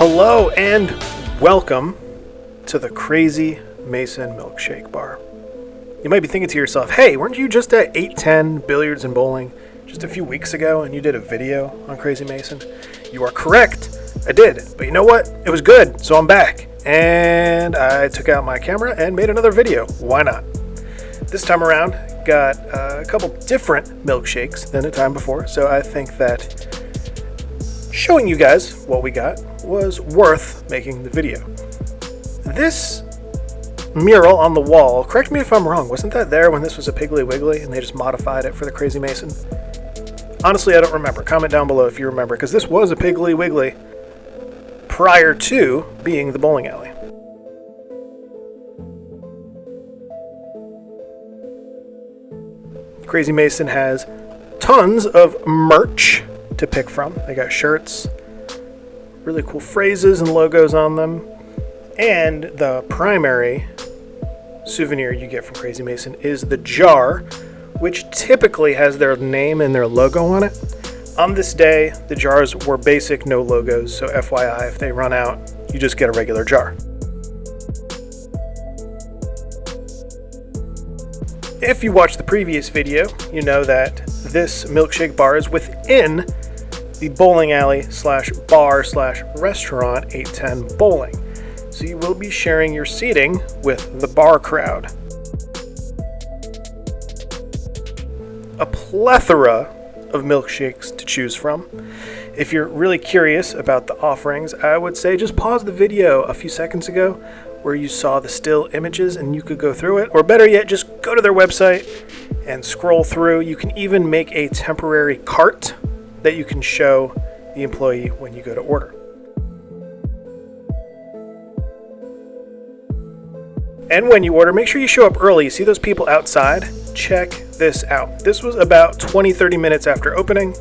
Hello and welcome to the Crazy Mason Milkshake Bar. You might be thinking to yourself, hey, weren't you just at 810 Billiards and Bowling just a few weeks ago and you did a video on Crazy Mason? You are correct, I did, but you know what? It was good, so I'm back. And I took out my camera and made another video. Why not? This time around, got a couple different milkshakes than the time before, so I think that showing you guys what we got was worth making the video. This mural on the wall, correct me if I'm wrong, wasn't that there when this was a Piggly Wiggly and they just modified it for the Crazy Mason? Honestly, I don't remember. Comment down below if you remember, because this was a Piggly Wiggly prior to being the bowling alley. Crazy Mason has tons of merch to pick from. They got shirts, really cool phrases and logos on them, and the primary souvenir you get from Crazy Mason is the jar, which typically has their name and their logo on it. On this day, the jars were basic, no logos, so FYI, if they run out, you just get a regular jar. If you watched the previous video, you know that this milkshake bar is within the bowling alley / bar / restaurant 810 Bowling. So you will be sharing your seating with the bar crowd. A plethora of milkshakes to choose from. If you're really curious about the offerings, I would say just pause the video a few seconds ago where you saw the still images and you could go through it, or better yet, just go to their website and scroll through. You can even make a temporary cart that you can show the employee when you go to order. And when you order, make sure you show up early. You see those people outside? Check this out. This was about 20-30 minutes after opening,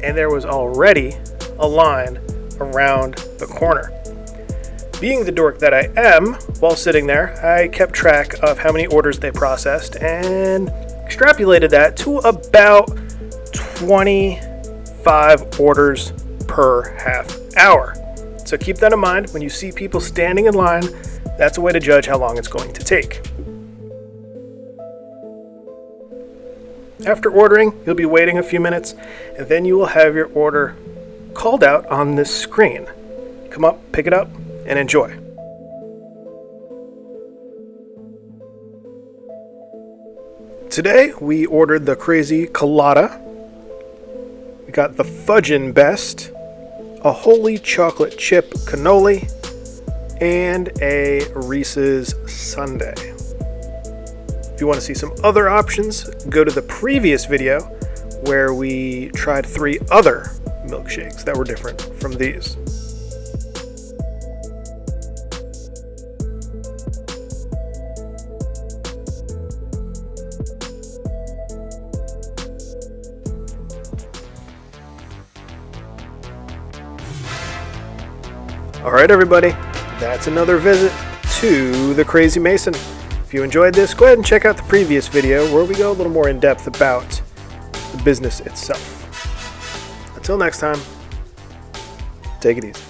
and there was already a line around the corner. Being the dork that I am, while sitting there, I kept track of how many orders they processed and extrapolated that to about 25 orders per half hour. So keep that in mind. When you see people standing in line, that's a way to judge how long it's going to take. After ordering, you'll be waiting a few minutes, and then you will have your order called out on this screen. Come up, pick it up, and enjoy. Today, we ordered the Crazy Colada. We got the Fudgin' Best, a Holy Chocolate Chip Cannoli, and a Reese's Sundae. If you want to see some other options, go to the previous video where we tried 3 other milkshakes that were different from these. Alright everybody, that's another visit to the Crazy Mason. If you enjoyed this, go ahead and check out the previous video where we go a little more in depth about the business itself. Until next time, take it easy.